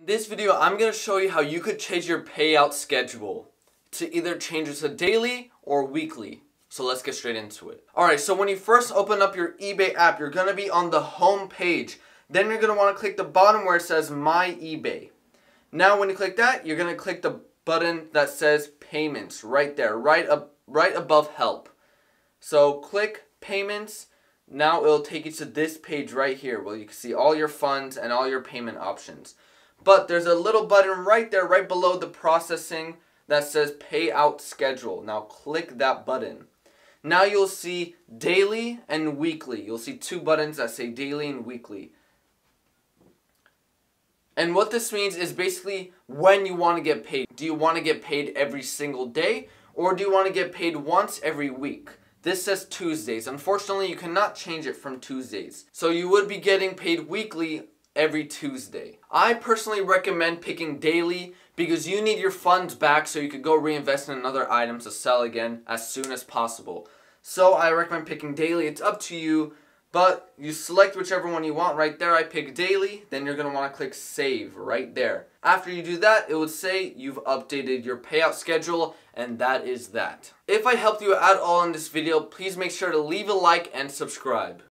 This video, I'm going to show you how you could change your payout schedule to either change it to daily or weekly. So let's get straight into it. Alright, so when you first open up your eBay app, you're going to be on the home page. Then you're going to want to click the bottom where it says My eBay. Now when you click that, you're going to click the button that says Payments right there, right above Help. So click Payments. Now it'll take you to this page right here where you can see all your funds and all your payment options. But there's a little button right there, right below the processing that says Payout Schedule. Now click that button. Now you'll see daily and weekly. You'll see two buttons that say daily and weekly. And what this means is basically when you want to get paid. Do you want to get paid every single day, or do you want to get paid once every week? This says Tuesdays. Unfortunately, you cannot change it from Tuesdays. So you would be getting paid weekly every Tuesday. I personally recommend picking daily because you need your funds back so you could go reinvest in another item to sell again as soon as possible. So I recommend picking daily. It's up to you, but you select whichever one you want. Right there I pick daily, then you're going to want to click save right there. After you do that, it would say you've updated your payout schedule, and that is that. If I helped you at all in this video, please make sure to leave a like and subscribe.